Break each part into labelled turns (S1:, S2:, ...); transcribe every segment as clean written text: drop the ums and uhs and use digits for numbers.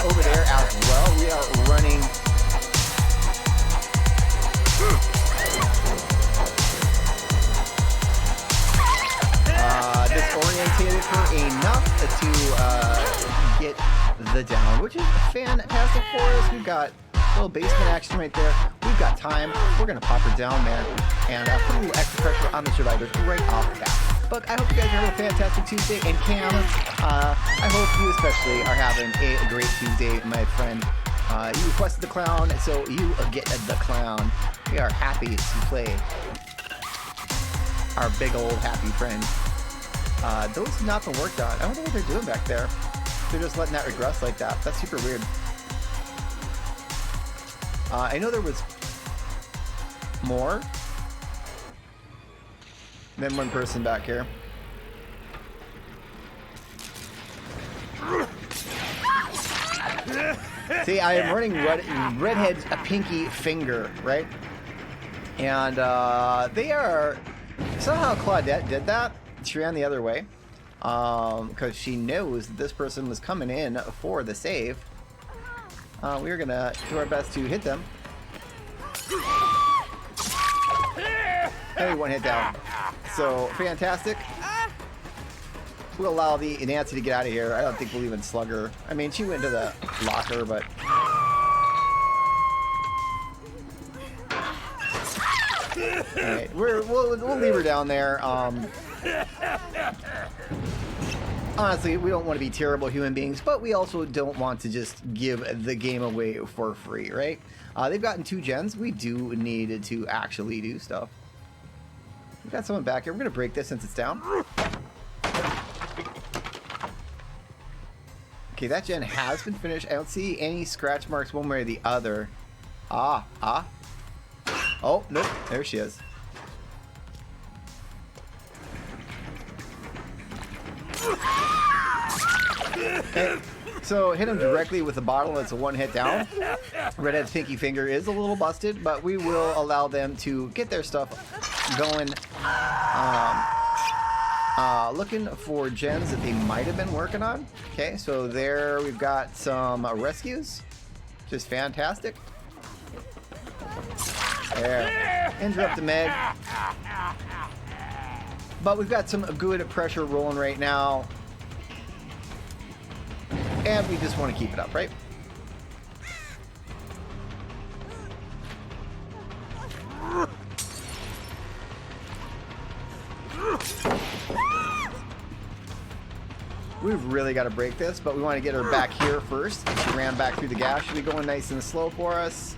S1: over there as well. We are running disorientated for enough to get the down, which is fantastic for us. We've got a little basement action right there. We've got time. We're going to pop her down there and put a little extra pressure on the survivors right off the bat. But I hope you guys are having a fantastic Tuesday. And Cam, I hope you especially are having a great Tuesday, my friend. You requested the clown, so you get the clown. We are happy to play our big old happy friend. Those have not been worked on. I don't know what they're doing back there. They're just letting that regress like that. That's super weird. I know there was more than one person back here. See, I am running Redhead's a pinky finger, right? And they are... Somehow Claudette did that. She ran the other way. Because she knows that this person was coming in for the save. We're going to do our best to hit them. Hey, one hit down. So, fantastic. We'll allow the Nancy to get out of here. I don't think we'll even slug her. I mean, she went to the locker, but... Alright, we'll leave her down there. Honestly, we don't want to be terrible human beings, but we also don't want to just give the game away for free, right? They've gotten 2 gens. We do need to actually do stuff. We've got someone back here. We're going to break this since it's down. Okay, that gen has been finished. I don't see any scratch marks one way or the other. Oh, nope. There she is. Okay, so hit him directly with the bottle. It's a 1-hit down. Redhead's pinky finger is a little busted, but we will allow them to get their stuff going. Looking for gens that they might have been working on. Okay, so there we've got some rescues. Just fantastic. There. Interrupt the Meg. But we've got some good pressure rolling right now. And we just want to keep it up, right? We've really got to break this, but we want to get her back here first. She ran back through the gas. Should be going nice and slow for us.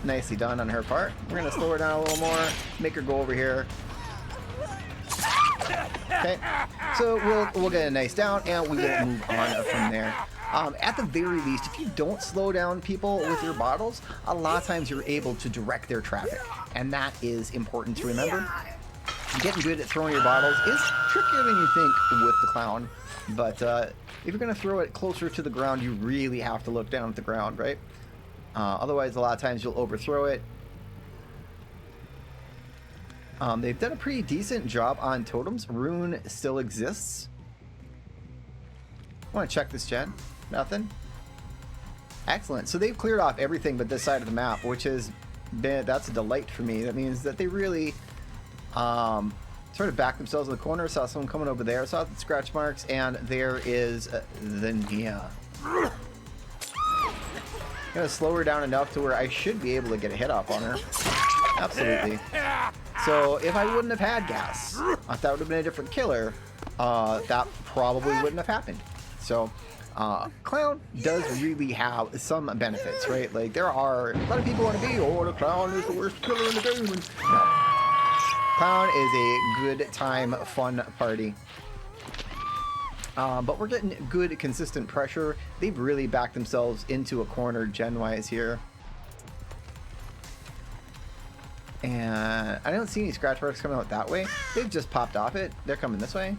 S1: Nicely done on her part. We're going to slow her down a little more, make her go over here. Okay, so we'll get a nice down, and we will move on from there. At the very least, if you don't slow down people with your bottles, a lot of times you're able to direct their traffic, and that is important to remember. Getting good at throwing your bottles is trickier than you think with the clown, but if you're going to throw it closer to the ground, you really have to look down at the ground, right? Otherwise, a lot of times you'll overthrow it. They've done a pretty decent job on totems. Rune still exists. I want to check this gen. Nothing. Excellent. So they've cleared off everything but this side of the map, which has been, that's a delight for me. That means that they really sort of backed themselves in the corner. Saw someone coming over there. Saw the scratch marks, and there is the Nia. I'm going to slow her down enough to where I should be able to get a hit off on her. Absolutely. So if I wouldn't have had gas, if that would have been a different killer, that probably wouldn't have happened. So clown does really have some benefits, right? Like, there are a lot of people want to be, oh, the clown is the worst killer in the game. No. Clown is a good time, fun party. But we're getting good, consistent pressure. They've really backed themselves into a corner gen-wise here. And I don't see any scratch marks coming out that way. They've just popped off it. They're coming this way.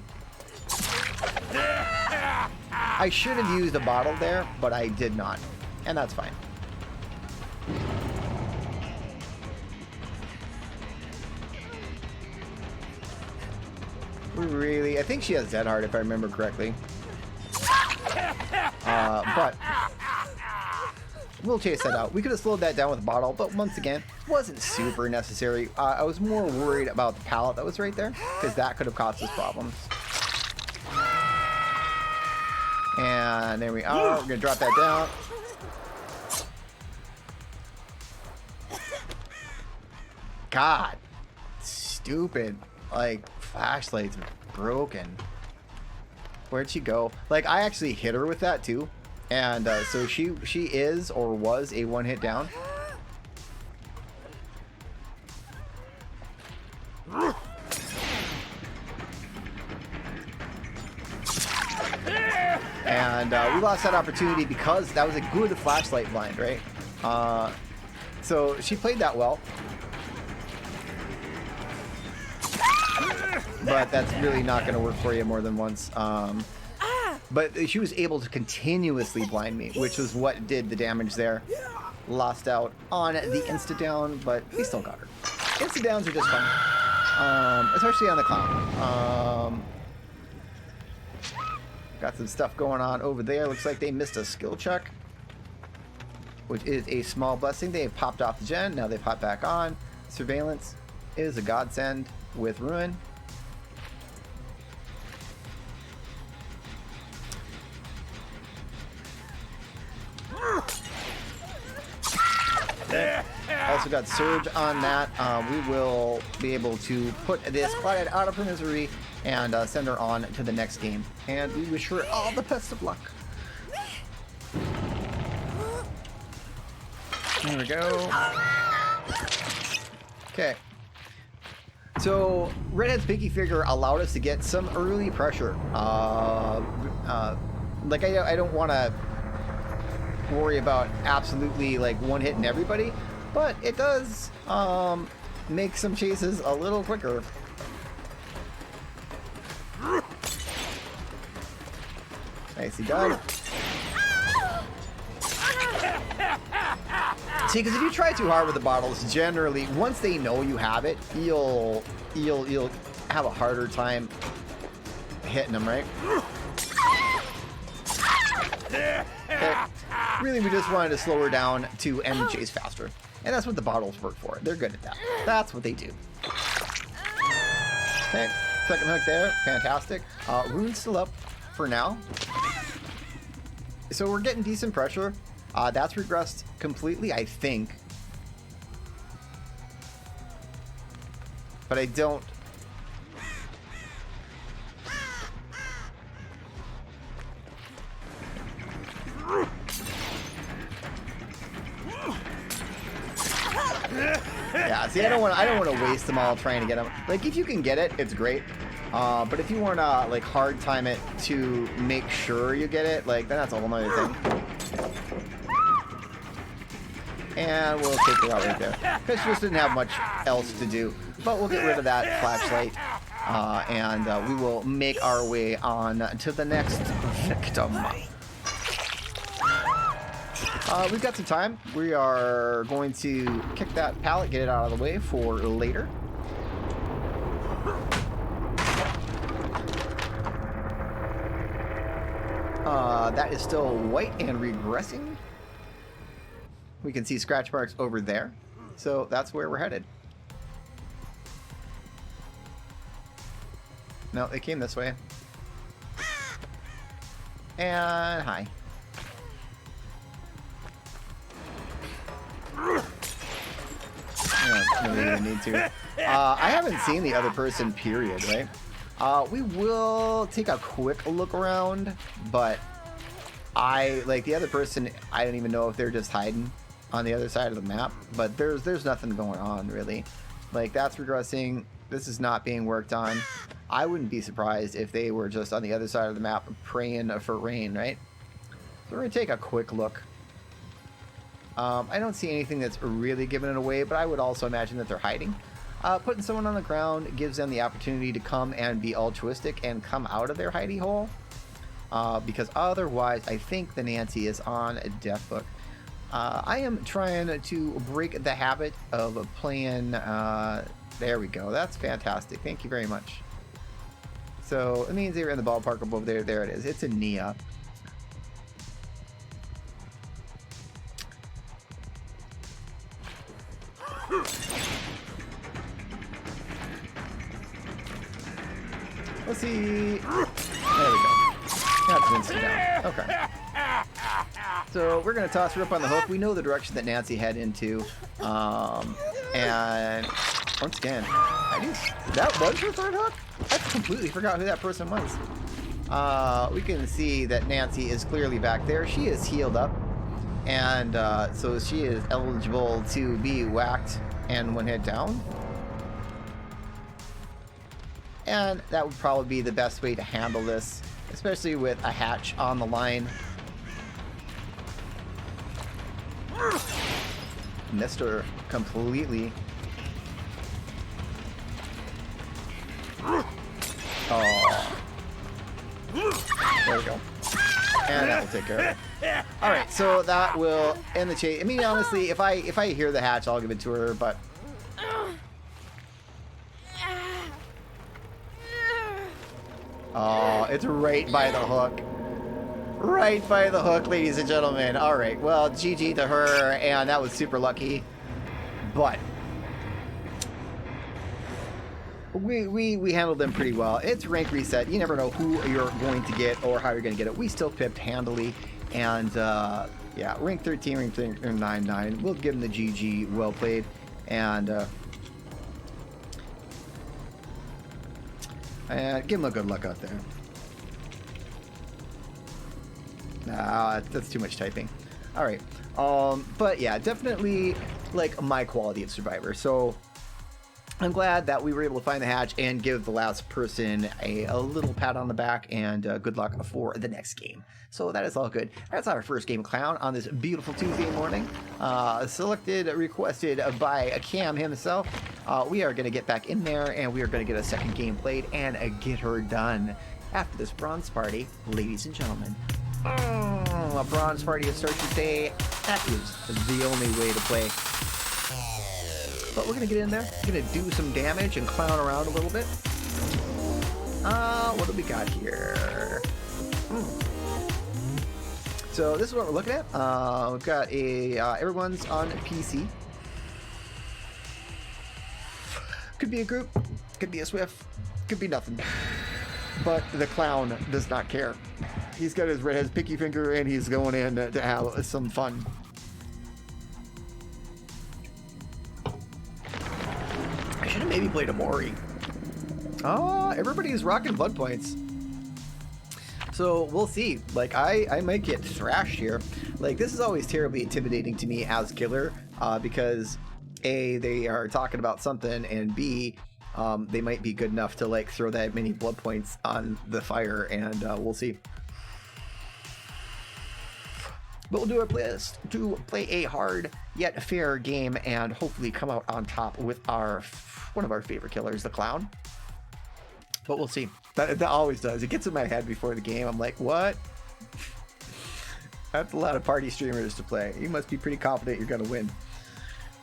S1: I should have used a bottle there, but I did not. And that's fine. Really, I think she has Dead Heart if I remember correctly. But we'll chase that out. We could have slowed that down with a bottle, but once again, wasn't super necessary. I was more worried about the pallet that was right there, because that could have caused us problems. And there we are. We're going to drop that down. God. Stupid. Like, flashlight's broken. Where'd she go? Like, I actually hit her with that, too. And so she is or was a one-hit down. And we lost that opportunity because that was a good flashlight blind, right? So she played that well. But that's really not going to work for you more than once. But she was able to continuously blind me, which was what did the damage there. Lost out on the insta-down, but we still got her. Insta-downs are just fun. Especially on the clown. Got some stuff going on over there. Looks like they missed a skill check, which is a small blessing. They have popped off the gen. Now they've popped back on. Surveillance is a godsend with Ruin. Also got Surge on that. We will be able to put this Claudette out of her misery and send her on to the next game. And we wish her all the best of luck. There we go. Okay. So Redhead's Pinky Finger allowed us to get some early pressure. Like I don't want to worry about absolutely like one hitting everybody, but it does make some chases a little quicker. Nicely done. See, because if you try too hard with the bottles, generally, once they know you have it, you'll have a harder time hitting them, right? Okay. Really, we just wanted to slow her down to end the chase faster. And that's what the bottles work for. They're good at that. That's what they do. Okay, second hook there. Fantastic. Rune's still up for now. So we're getting decent pressure. That's regressed completely, I think. But I don't... Yeah, see, I don't want to waste them all trying to get them. Like, if you can get it, it's great. But if you want to like hard time it to make sure you get it, like then that's a whole nother thing. And we'll take her out right there because she just didn't have much else to do. But we'll get rid of that flashlight, and we will make our way on to the next victim. We've got some time. We are going to kick that pallet, get it out of the way for later. That is still white and regressing. We can see scratch marks over there. So that's where we're headed. No, they came this way. And hi. Yeah, no, we didn't need to. I haven't seen the other person, period, right? We will take a quick look around, but like the other person, I don't even know if they're just hiding on the other side of the map, but there's nothing going on really. Like that's regressing. This is not being worked on. I wouldn't be surprised if they were just on the other side of the map praying for rain, right? So we're gonna take a quick look. I don't see anything that's really giving it away, but I would also imagine that they're hiding. Putting someone on the ground gives them the opportunity to come and be altruistic and come out of their hidey hole. Because otherwise, I think the Nancy is on a death book. I am trying to break the habit of playing... there we go. That's fantastic. Thank you very much. So it means they were in the ballpark over there. There it is. It's a Nia. There we go. That's Nancy down. Okay. So we're going to toss her up on the hook. We know the direction that Nancy head into. And once again, that was her third hook? I completely forgot who that person was. We can see that Nancy is clearly back there. She is healed up. And so she is eligible to be whacked and one head down. And that would probably be the best way to handle this, especially with a hatch on the line. Missed her completely. Oh. There we go. And that will take care of it. Alright, so that will end the chase. I mean, honestly, if I hear the hatch, I'll give it to her, but... Oh, it's right by the hook. Right by the hook, ladies and gentlemen. Alright, well, GG to her, and that was super lucky. But... We handled them pretty well. It's rank reset. You never know who you're going to get or how you're going to get it. We still pipped handily. And, yeah, rank 13, rank 9. We'll give them the GG. Well played. And give them a good luck out there. Nah, that's too much typing. All right. But, yeah, definitely, like, my quality of Survivor. So... I'm glad that we were able to find the hatch and give the last person a little pat on the back and good luck for the next game. So that is all good. That's our first game, Clown, on this beautiful Tuesday morning. Selected, requested by Cam himself. We are going to get back in there and we are going to get a second game played and get her done after this bronze party, ladies and gentlemen. A bronze party to start your day. That is the only way to play. But we're going to get in there, we're going to do some damage and clown around a little bit. What do we got here? So this is what we're looking at. We've got everyone's on PC. Could be a group, could be a Swift, could be nothing. But the clown does not care. He's got his redhead's pinky finger and he's going in to have some fun. I should have maybe played a Mori. Oh, everybody's rocking blood points. So we'll see. Like I might get thrashed here. Like this is always terribly intimidating to me as killer, because A, they are talking about something, and B, they might be good enough to like throw that many blood points on the fire, and we'll see. But we'll do our best to play a hard yet fair game and hopefully come out on top with one of our favorite killers, the clown. But we'll see. That always does. It gets in my head before the game. I'm like, what? That's a lot of party streamers to play. You must be pretty confident you're going to win.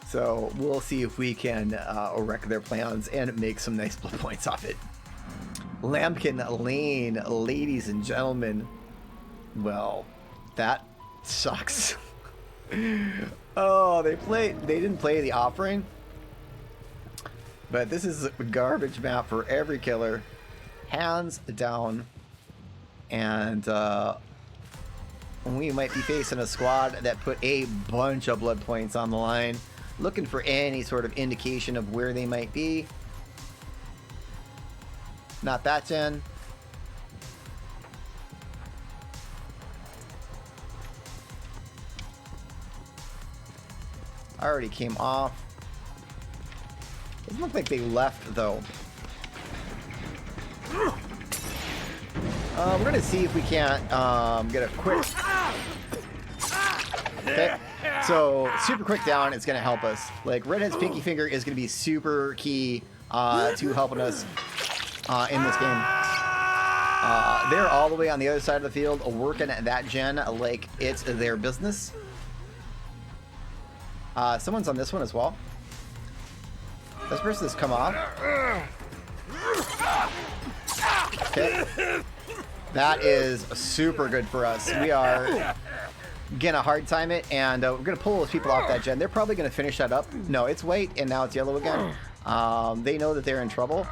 S1: So we'll see if we can wreck their plans and make some nice blood points off it. Lambkin Lane, ladies and gentlemen. Well, that sucks. Oh, they didn't play the offering. But this is a garbage map for every killer. Hands down. And we might be facing a squad that put a bunch of blood points on the line, looking for any sort of indication of where they might be. Not that gen. Already came off. Doesn't look like they left though. We're gonna see if we can't get a quick. Okay, so super quick down is gonna help us. Like Redhead's pinky finger is gonna be super key to helping us in this game. They're all the way on the other side of the field working at that gen like it's their business. Someone's on this one as well. This person has come off. Okay. That is super good for us. We are gonna hard time it, and we're gonna pull those people off that gen. They're probably gonna finish that up. No, it's white, and now it's yellow again. They know that they're in trouble.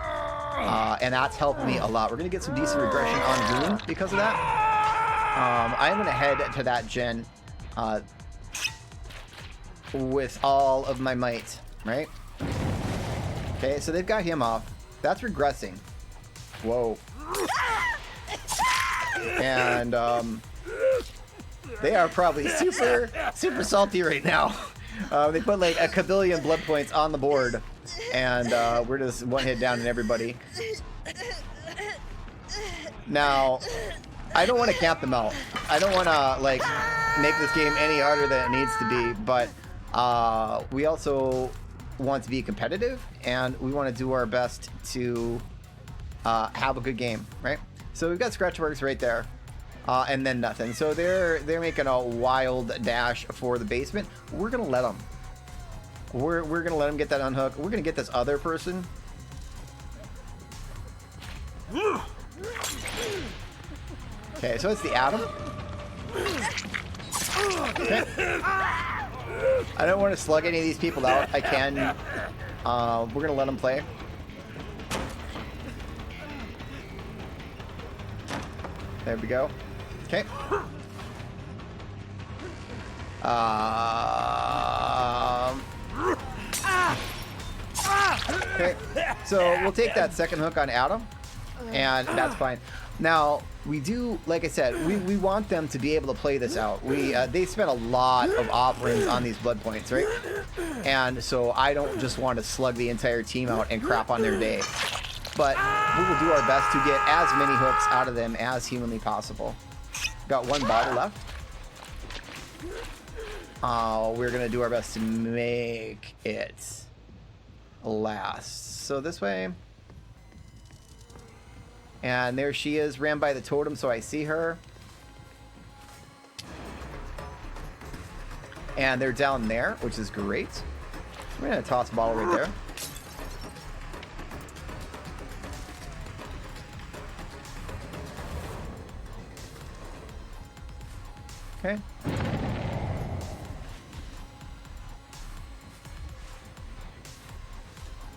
S1: And that's helped me a lot. We're going to get some decent regression on Goon because of that. I'm going to head to that gen with all of my might, right? Okay, so they've got him off. That's regressing. Whoa. And they are probably super salty right now. They put like a kabillion blood points on the board, and we're just one hit down and everybody. Now, I don't want to camp them out. I don't want to like make this game any harder than it needs to be, but we also want to be competitive, and we want to do our best to have a good game, right? So we've got Scratchworks right there, and then nothing. So they're making a wild dash for the basement. We're gonna let them. We're gonna let them get that unhook. We're gonna get this other person. Okay, so it's the Atom. Okay. I don't want to slug any of these people out. I can. We're gonna let them play. There we go. Okay. Okay. So we'll take that second hook on Adam, and that's fine. Now we do, like I said, we want them to be able to play this out. They spent a lot of offerings on these blood points, right? And so I don't just want to slug the entire team out and crap on their day. But we will do our best to get as many hooks out of them as humanly possible. Got one bottle left. We're gonna do our best to make it last. So this way. And there she is, ran by the totem, so I see her. And they're down there, which is great. We're gonna toss a bottle right there. Okay.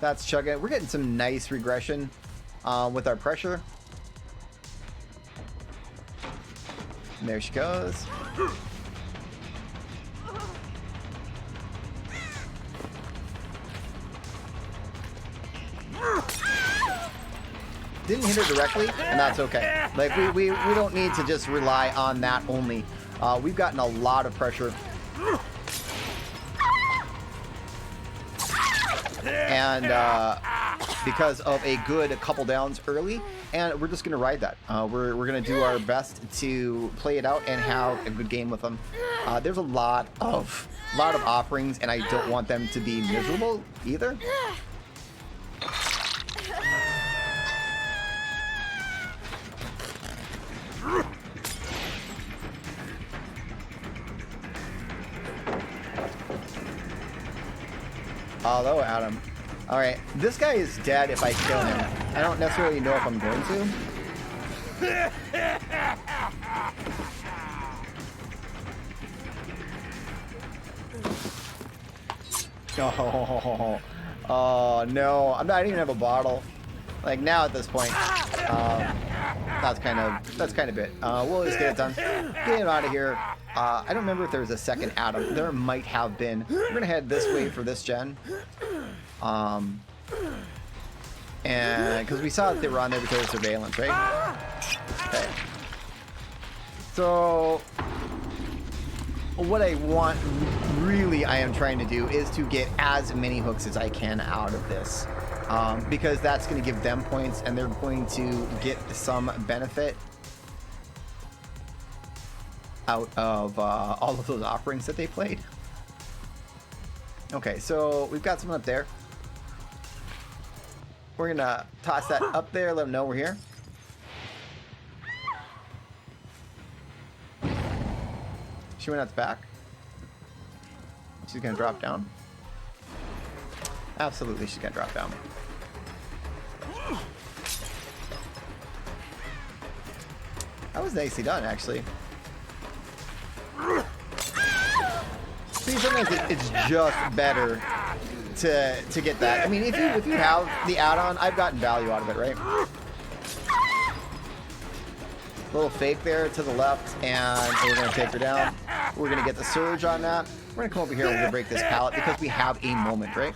S1: That's chugging. We're getting some nice regression with our pressure. And there she goes. Didn't hit her directly, and that's okay. Like we don't need to just rely on that only. We've gotten a lot of pressure. And because of a good couple downs early, and we're just going to ride that. We're going to do our best to play it out and have a good game with them. There's a lot of offerings, and I don't want them to be miserable either. Hello, Adam. Alright, this guy is dead if I kill him. I don't necessarily know if I'm going to. Oh no, I don't even have a bottle. Like now at this point, that's kind of it. We'll just get it done. Get him out of here. I don't remember if there was a second Adam. There might have been. We're gonna head this way for this gen. And because we saw that they were on there because of surveillance, right? Okay. So what I want, really, I am trying to do is to get as many hooks as I can out of this, because that's going to give them points, and they're going to get some benefit out of all of those offerings that they played. Okay, so we've got someone up there. We're gonna toss that up there, let them know we're here. She went out the back. She's gonna drop down. Absolutely, she's gonna drop down. That was nicely done, actually. See, sometimes it's just better to get that. I mean, if you have the add-on, I've gotten value out of it, right? Little fake there to the left, and we're gonna take her down. We're gonna get the surge on that. We're gonna come over here and we're gonna break this pallet because we have a moment, right?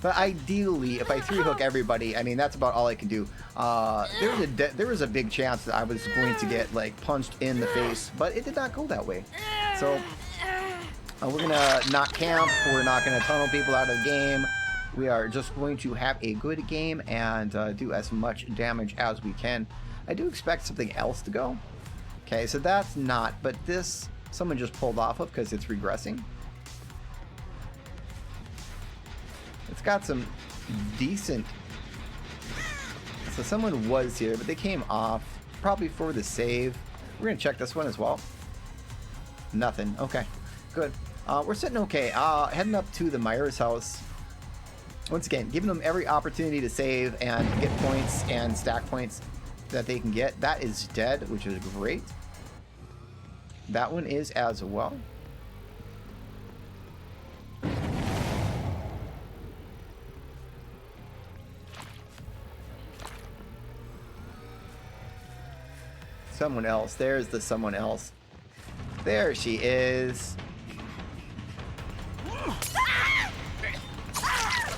S1: But ideally, if I 3-hook everybody, I mean, that's about all I can do. There was a big chance that I was going to get, like, punched in the face, but it did not go that way. So, we're going to not camp. We're not going to tunnel people out of the game. We are just going to have a good game and do as much damage as we can. I do expect something else to go. Okay, so that's not, but this, someone just pulled off of because it's regressing. It's got some decent... So someone was here, but they came off, probably for the save. We're going to check this one as well. Nothing. Okay, good. We're sitting okay. Heading up to the Myers house. Once again, giving them every opportunity to save and get points and stack points that they can get. That is dead, which is great. That one is as well. Someone else. There's the someone else. There she is.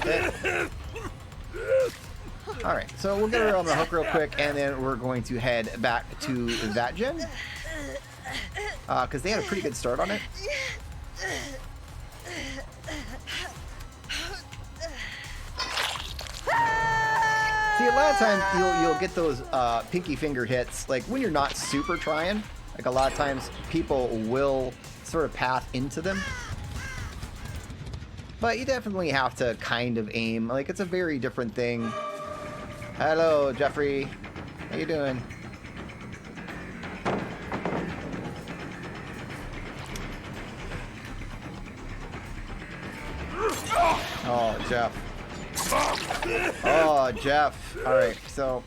S1: Okay. Alright, so we'll get her on the hook real quick, and then we're going to head back to that gen. Because they had a pretty good start on it. See, a lot of times you'll get those pinky finger hits, like when you're not super trying. Like a lot of times people will sort of path into them. But you definitely have to kind of aim. Like, it's a very different thing. Hello, Jeffrey. How you doing? Oh, Jeff. Oh, Jeff. Alright, so...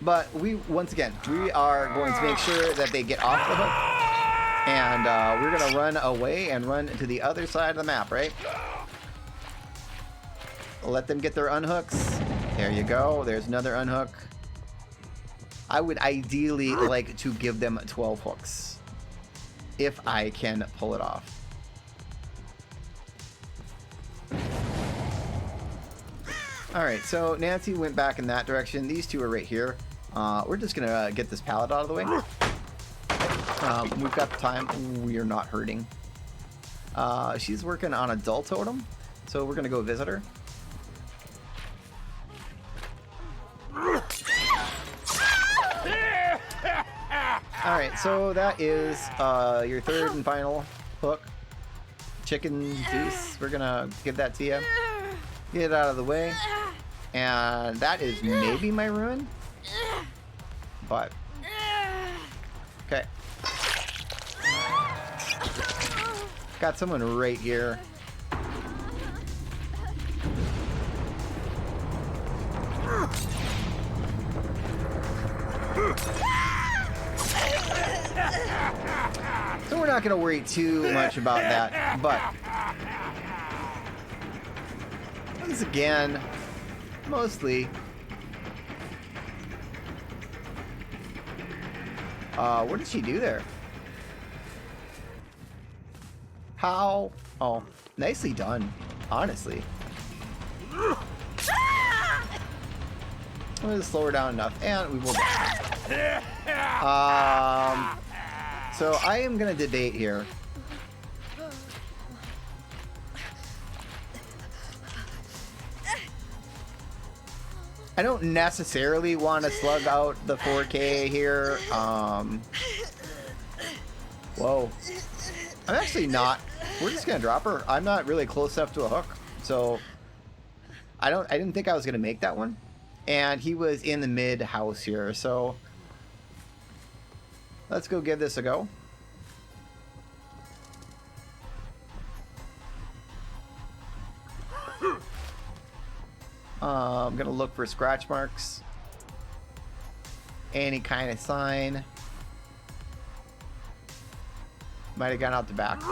S1: But once again, we are going to make sure that they get off the hook. And we're going to run away and run to the other side of the map, right? Let them get their unhooks. There you go. There's another unhook. I would ideally like to give them 12 hooks. If I can pull it off. Alright, so Nancy went back in that direction. These two are right here. We're just going to get this pallet out of the way. We've got the time. We are not hurting. She's working on a dull totem, so we're going to go visit her. Alright, so that is your third and final hook. Chicken Deuce. We're going to give that to you. Get it out of the way. And that is maybe my ruin. But... Okay. Got someone right here. So we're not going to worry too much about that, but once again, mostly what did she do there? How? Oh, nicely done, honestly. I'm gonna slow her down enough, and we will die. So I am gonna debate here. I don't necessarily want to slug out the 4K here. Whoa. I'm actually not. We're just gonna drop her. I'm not really close enough to a hook, so I didn't think I was gonna make that one. And he was in the mid house here, so let's go give this a go. I'm gonna look for scratch marks. any kind of sign. Might have gone out the back.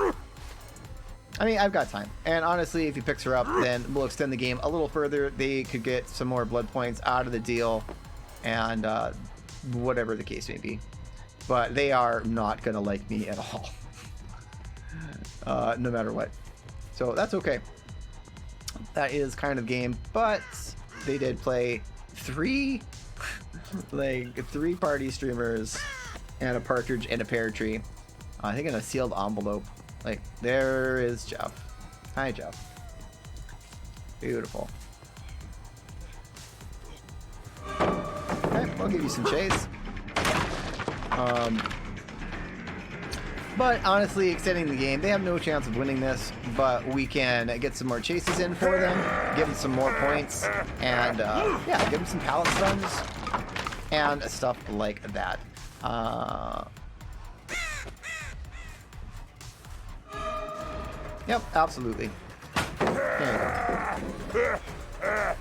S1: I mean, I've got time. And honestly, if he picks her up, then we'll extend the game a little further. They could get some more blood points out of the deal. And whatever the case may be. But they are not going to like me at all. No matter what. So that's okay. That is kind of game. But they did play three party streamers and a partridge and a pear tree. I think in a sealed envelope. Like, there is Jeff. Hi, Jeff. Beautiful. Okay, we'll give you some chase. But honestly, extending the game, they have no chance of winning this, but we can get some more chases in for them, give them some more points, and yeah, give them some pallet stuns and stuff like that. Yep, absolutely. There you go.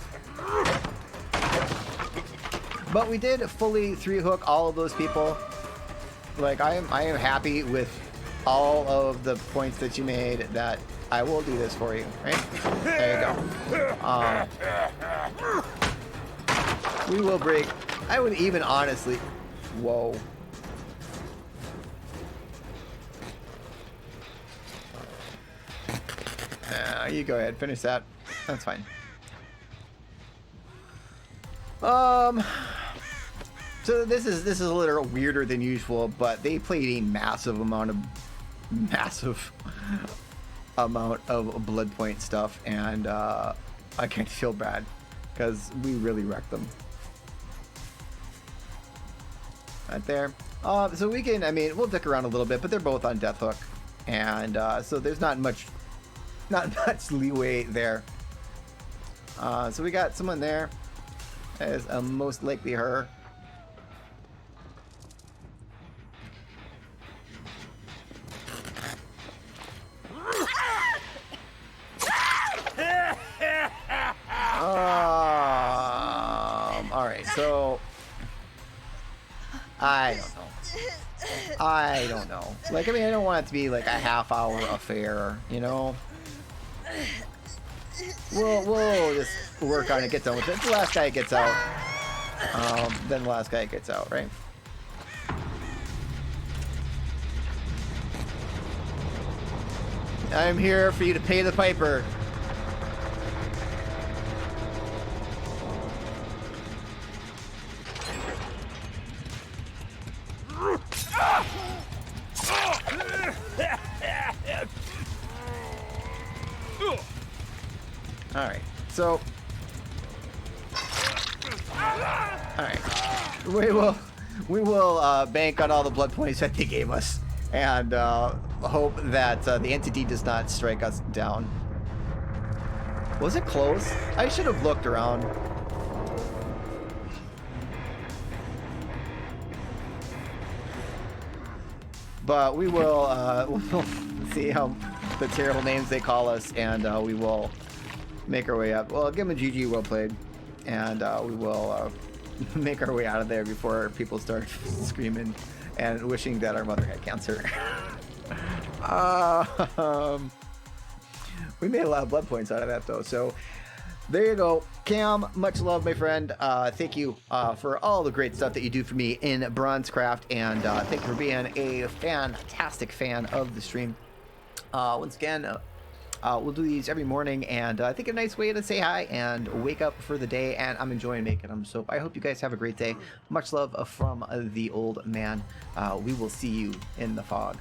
S1: But we did fully 3-hook all of those people. Like, I am happy with all of the points that you made. That I will do this for you, right? There you go. We will break. I would even honestly. Whoa. You go ahead, finish that. That's fine. So this is a little weirder than usual, but they played a massive amount of blood point stuff, and I kind of feel bad because we really wrecked them. Right there. So we can, I mean, we'll dick around a little bit, but they're both on death hook, and so there's not much leeway there. So we got someone there as most likely her. All right, so I don't know. Like, I mean, I don't want it to be like a half-hour affair, you know. We'll just work on it, get done with it. The last guy gets out, then the last guy gets out, right? I'm here for you to pay the piper. Alright, so alright, we will bank on all the blood points that they gave us, and hope that the entity does not strike us down. Was it close? I should have looked around. But we will we'll see how the terrible names they call us, and we will make our way up. Well, give them a GG, well played, and we will make our way out of there before people start screaming and wishing that our mother had cancer. We made a lot of blood points out of that, though, so there you go. Cam, much love, my friend. Thank you for all the great stuff that you do for me in Bronzecraft, and thank you for being a fantastic fan of the stream. Once again, we'll do these every morning, and I think a nice way to say hi and wake up for the day, and I'm enjoying making them. So I hope you guys have a great day. Much love from the old man. We will see you in the fog.